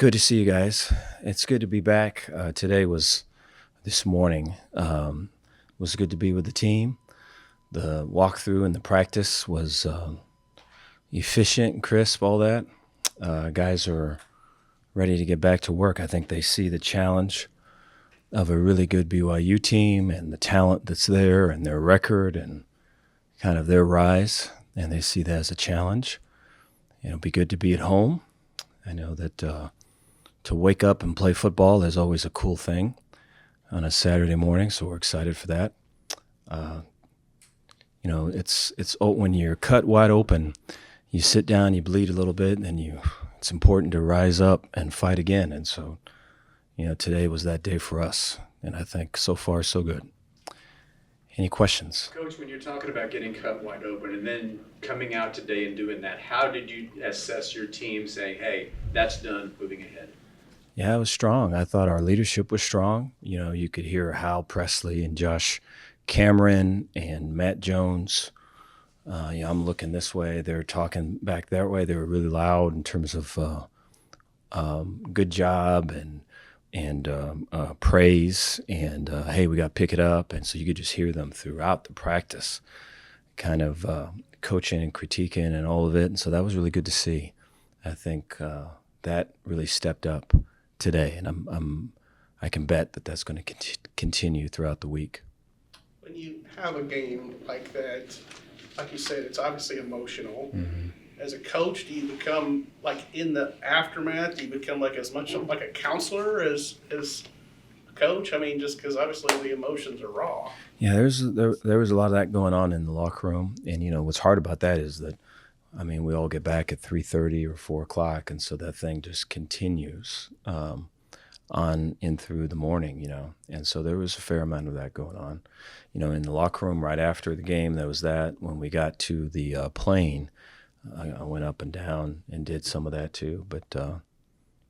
Good to see you guys. It's good to be back. This morning was good to be with the team. The walkthrough and the practice was efficient and crisp, all that. Guys are ready to get back to work. I think they see the challenge of a really good BYU team and the talent that's there and their record and kind of their rise, and they see that as a challenge. It'll be good to be at home. I know that to wake up and play football is always a cool thing on a Saturday morning, so we're excited for that. It's when you're cut wide open, you sit down, you bleed a little bit, and it's important to rise up and fight again. And so, today was that day for us, and I think so far so good. Any questions? Coach, when you're talking about getting cut wide open and then coming out today and doing that, how did you assess your team saying, hey, that's done, moving ahead? Yeah, it was strong. I thought our leadership was strong. You could hear Hal Presley and Josh Cameron and Matt Jones. I'm looking this way. They're talking back that way. They were really loud in terms of good job and praise and, hey, we got to pick it up. And so you could just hear them throughout the practice, kind of coaching and critiquing and all of it. And so that was really good to see. I think that really stepped up today, and I can bet that that's going to continue throughout the week. When you have a game like that, like you said, it's obviously emotional. Mm-hmm. As a coach, do you become, like, in the aftermath, do you become like as much like a counselor as a coach? I mean, just because obviously the emotions are raw. Yeah, there was a lot of that going on in the locker room, and what's hard about that is that, we all get back at 3:30 or 4 o'clock, and so that thing just continues on in through the morning, and so there was a fair amount of that going on. In the locker room right after the game, there was that. When we got to the plane, I went up and down and did some of that too. But,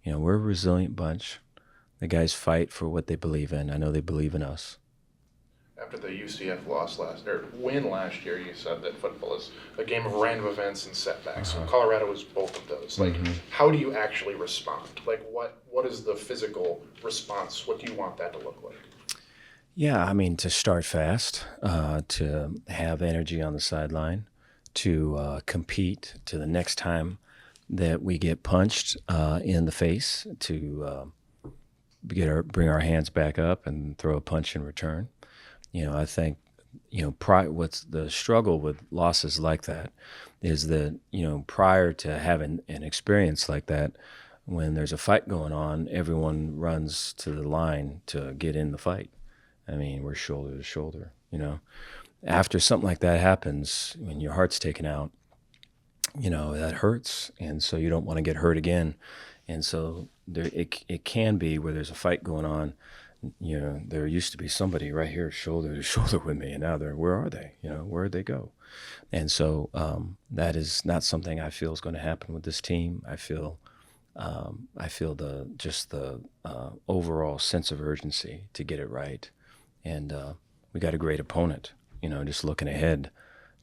we're a resilient bunch. The guys fight for what they believe in. I know they believe in us. After the UCF win last year, you said that football is a game of random events and setbacks. Uh-huh. Colorado was both of those. How do you actually respond? What is the physical response? What do you want that to look like? Yeah, to start fast, to have energy on the sideline, to compete to the next time that we get punched in the face, to bring our hands back up and throw a punch in return. I think, what's the struggle with losses like that is that, prior to having an experience like that, when there's a fight going on, everyone runs to the line to get in the fight. We're shoulder to shoulder, After something like that happens, when your heart's taken out, that hurts. And so you don't want to get hurt again. And so it can be where there's a fight going on. There used to be somebody right here shoulder to shoulder with me, and now where are they? Where'd they go? And so that is not something I feel is going to happen with this team. I feel the overall sense of urgency to get it right. And we got a great opponent, just looking ahead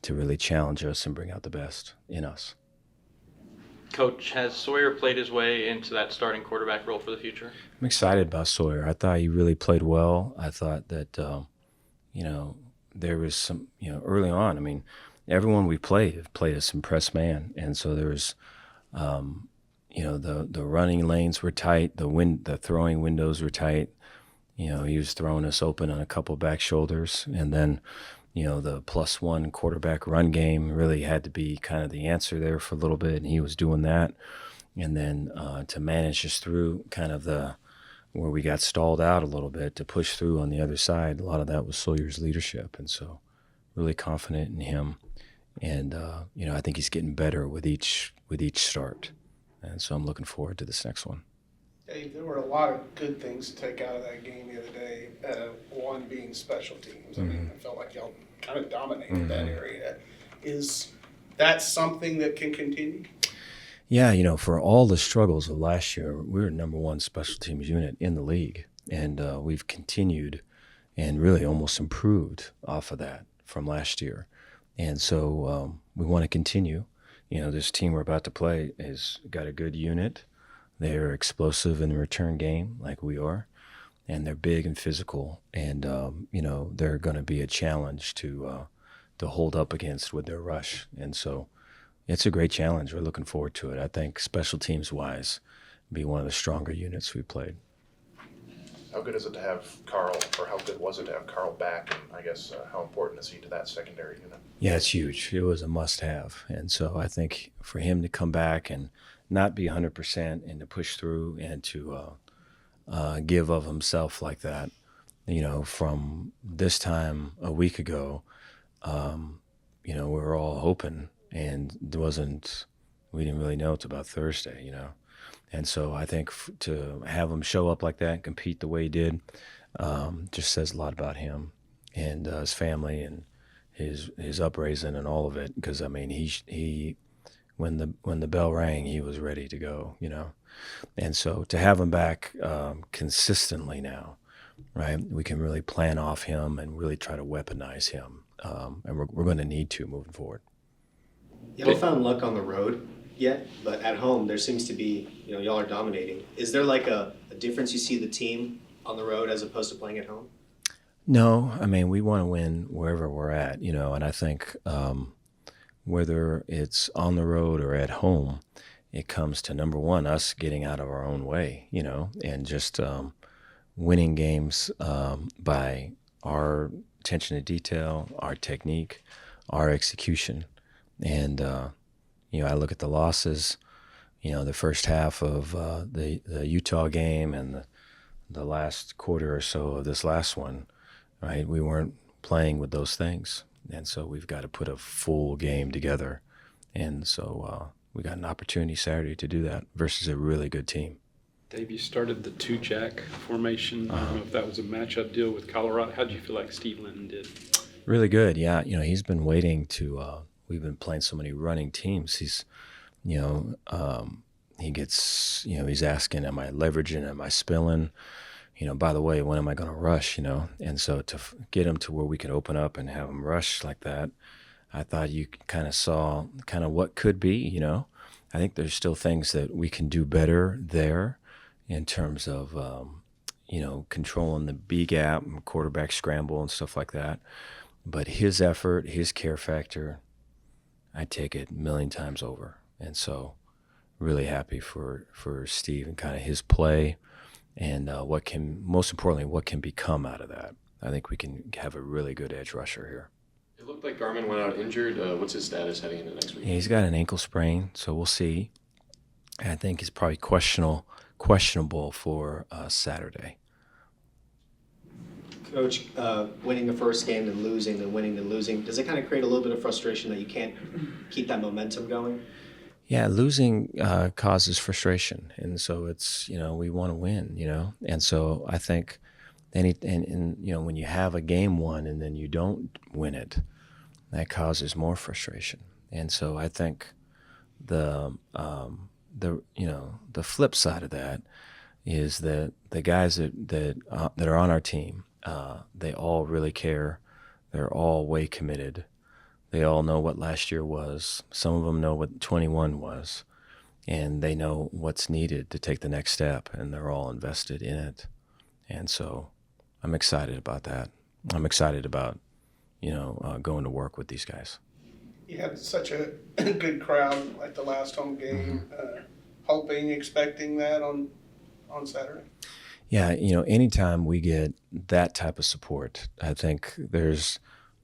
to really challenge us and bring out the best in us. Coach, has Sawyer played his way into that starting quarterback role for the future? I'm excited about Sawyer. I thought he really played well. I thought that, there was some, early on, everyone we played have played us some press man. And so there was, the running lanes were tight, the throwing windows were tight. He was throwing us open on a couple back shoulders. And then, the +1 quarterback run game really had to be kind of the answer there for a little bit, and he was doing that. And then to manage us through kind of where we got stalled out a little bit, to push through on the other side, a lot of that was Sawyer's leadership. And so really confident in him. And, I think he's getting better with each start. And so I'm looking forward to this next one. Dave, there were a lot of good things to take out of that game the other day, one being special teams. Mm-hmm. I felt like y'all kind of dominated that area. Is that something that can continue? Yeah, for all the struggles of last year, we were number one special teams unit in the league. And we've continued and really almost improved off of that from last year. And so we want to continue. This team we're about to play has got a good unit. They're explosive in the return game like we are, and they're big and physical, and they're going to be a challenge to hold up against with their rush. And so it's a great challenge. We're looking forward to it. I think special teams wise, be one of the stronger units we played. How good is it to have Carl, or how good was it to have Carl back? And I guess how important is he to that secondary unit? Yeah, it's huge. It was a must-have, and so I think for him to come back and not be 100% and to push through and to give of himself like that, from this time a week ago, we were all hoping, and we didn't really know it's about Thursday, And so I think to have him show up like that and compete the way he did just says a lot about him and his family and his upraising and all of it. Because I mean, he when the bell rang, he was ready to go, And so to have him back consistently now, right? We can really plan off him and really try to weaponize him, and we're going to need to moving forward. You haven't found luck on the road yet, but at home there seems to be, y'all are dominating. Is there like a difference you see the team on the road as opposed to playing at home? No, I mean, we want to win wherever we're at, and I think whether it's on the road or at home, it comes to, number one, us getting out of our own way, and just winning games by our attention to detail, our technique, our execution. And, I look at the losses, the first half of the Utah game and the last quarter or so of this last one, right? We weren't playing with those things. And so we've got to put a full game together. And so we got an opportunity Saturday to do that versus a really good team. Dave, you started the two-jack formation. I don't know if that was a matchup deal with Colorado. How did you feel like Steve Linton did? Really good, yeah. He's been waiting to we've been playing so many running teams. He's, he gets, he's asking, am I leveraging, am I spilling? By the way, when am I going to rush, And so to get him to where we can open up and have him rush like that, I thought you kind of saw kind of what could be, I think there's still things that we can do better there in terms of, controlling the B gap, quarterback scramble and stuff like that. But his effort, his care factor, I take it a million times over. And so really happy for Steve and kind of his play and most importantly, what can become out of that. I think we can have a really good edge rusher here. It looked like Garmin went out injured. What's his status heading into next week? Yeah, he's got an ankle sprain, so we'll see. I think he's probably questionable for Saturday. Coach, winning the first game and losing, then winning and losing, does it kind of create a little bit of frustration that you can't keep that momentum going? Yeah, losing causes frustration, and so it's we want to win, and so I think when you have a game won and then you don't win it, that causes more frustration, and so I think the flip side of that is that the guys that are on our team, they all really care, they're all way committed. They all know what last year was. Some of them know what 21 was, and they know what's needed to take the next step, and they're all invested in it. And so I'm excited about that. I'm excited about, going to work with these guys. You had such a good crowd like the last home game, hoping, expecting that on Saturday. Yeah, anytime we get that type of support, I think there's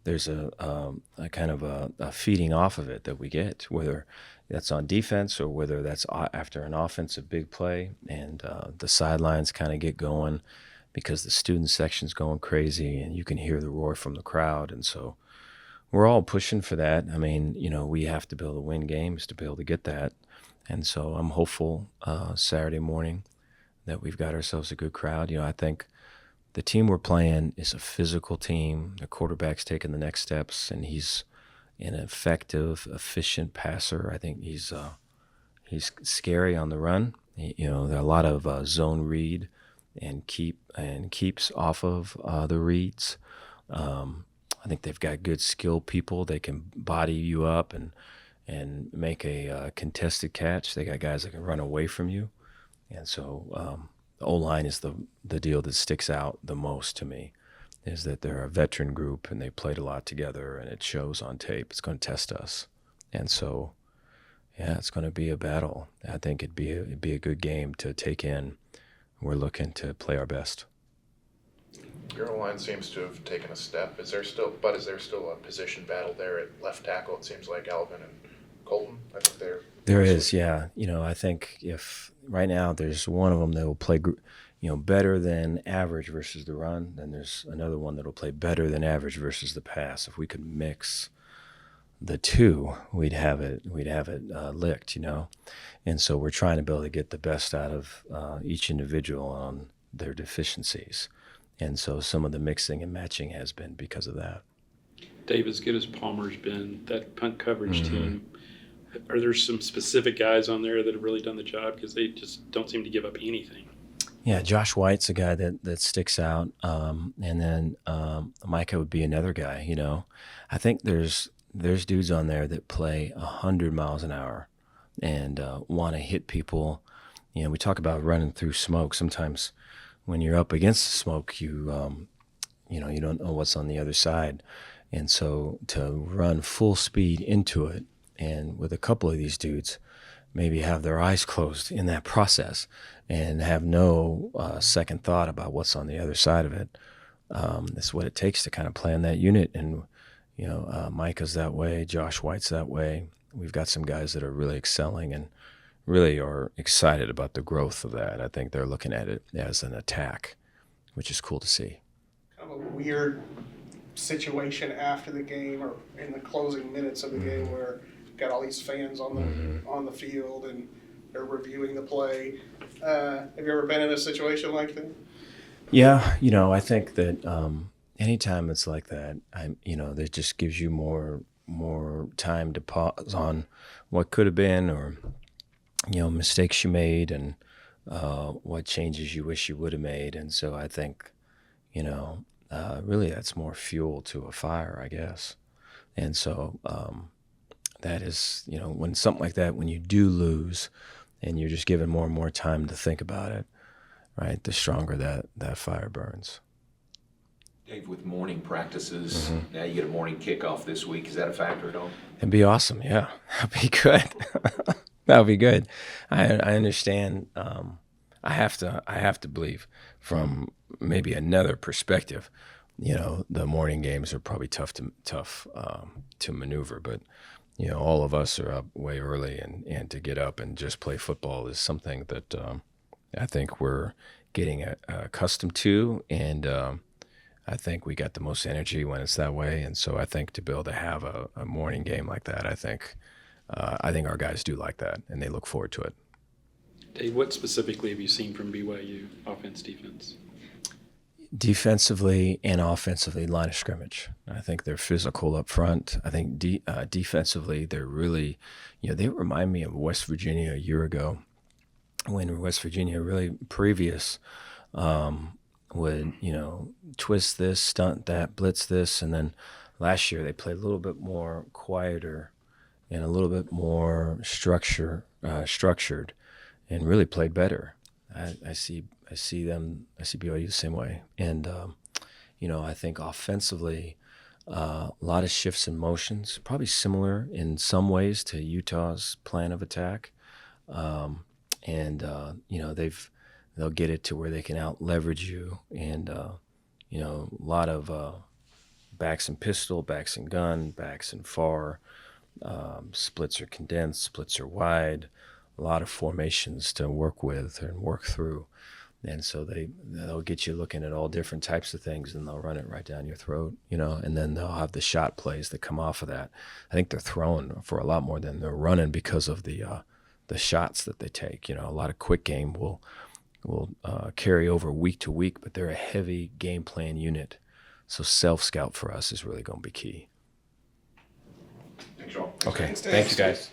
a kind of a feeding off of it that we get, whether that's on defense or whether that's after an offensive big play, and the sidelines kind of get going because the student section's going crazy and you can hear the roar from the crowd. And so we're all pushing for that. I mean, we have to be able to win games to be able to get that. And so I'm hopeful Saturday morning that we've got ourselves a good crowd. I think the team we're playing is a physical team. The quarterback's taking the next steps, and he's an effective, efficient passer. I think he's scary on the run. There are a lot of zone read and keeps off of the reads. I think they've got good skilled people. They can body you up and make a contested catch. They got guys that can run away from you. And so the O-line is the deal that sticks out the most to me, is that they're a veteran group and they played a lot together, and it shows on tape. It's going to test us. And so, yeah, it's going to be a battle. I think it'd be a good game to take in. We're looking to play our best. Your line seems to have taken a step. Is there still a position battle there at left tackle? It seems like Alvin and Colton. I think There is, yeah. I think if right now there's one of them that will play, better than average versus the run, then there's another one that will play better than average versus the pass. If we could mix the two, we'd have it licked, And so we're trying to be able to get the best out of each individual on their deficiencies. And so some of the mixing and matching has been because of that. Dave, as good as Palmer's been, that punt coverage team, are there some specific guys on there that have really done the job? Because they just don't seem to give up anything. Yeah, Josh White's a guy that sticks out. And then Micah would be another guy, I think there's dudes on there that play 100 miles an hour and want to hit people. We talk about running through smoke. Sometimes when you're up against the smoke, you don't know what's on the other side. And so to run full speed into it, and with a couple of these dudes, maybe have their eyes closed in that process and have no second thought about what's on the other side of it. That's what it takes to kind of plan that unit. And, Micah's that way, Josh White's that way. We've got some guys that are really excelling and really are excited about the growth of that. I think they're looking at it as an attack, which is cool to see. Kind of a weird situation after the game or in the closing minutes of the game where you've got all these fans on the field and they're reviewing the play. Have you ever been in a situation like that? Yeah, I think that anytime it's like that, that just gives you more time to pause on what could have been, or mistakes you made, and what changes you wish you would have made. And so I think, really that's more fuel to a fire, I guess. And so that is, when something like that, when you do lose and you're just given more and more time to think about it, right, the stronger that fire burns. Dave, with morning practices, now you get a morning kickoff this week. Is that a factor at all? It'd be awesome, yeah. That'd be good. That would be good. I understand. I have to believe from maybe another perspective. The morning games are probably tough to maneuver, but all of us are up way early, and to get up and just play football is something that I think we're getting accustomed to, and I think we got the most energy when it's that way. And so I think to be able to have a morning game like that, I think our guys do like that, and they look forward to it. Dave, what specifically have you seen from BYU, offense, defense? Defensively and offensively, line of scrimmage. I think they're physical up front. I think defensively, they're really, they remind me of West Virginia a year ago, when West Virginia really previous would, twist this, stunt that, blitz this, and then last year they played a little bit more quieter and a little bit more structured, and really played better. I see BYU the same way, and I think offensively, a lot of shifts and motions, probably similar in some ways to Utah's plan of attack, and they'll get it to where they can out leverage you, and a lot of backs and pistol, backs and gun, backs and far, splits are condensed, splits are wide, a lot of formations to work with and work through. And so they'll get you looking at all different types of things, and they'll run it right down your throat, and then they'll have the shot plays that come off of that. I think they're throwing for a lot more than they're running because of the shots that they take. A lot of quick game will carry over week to week, but they're a heavy game plan unit. So self-scout for us is really going to be key. Thanks, y'all. Okay, thank you guys.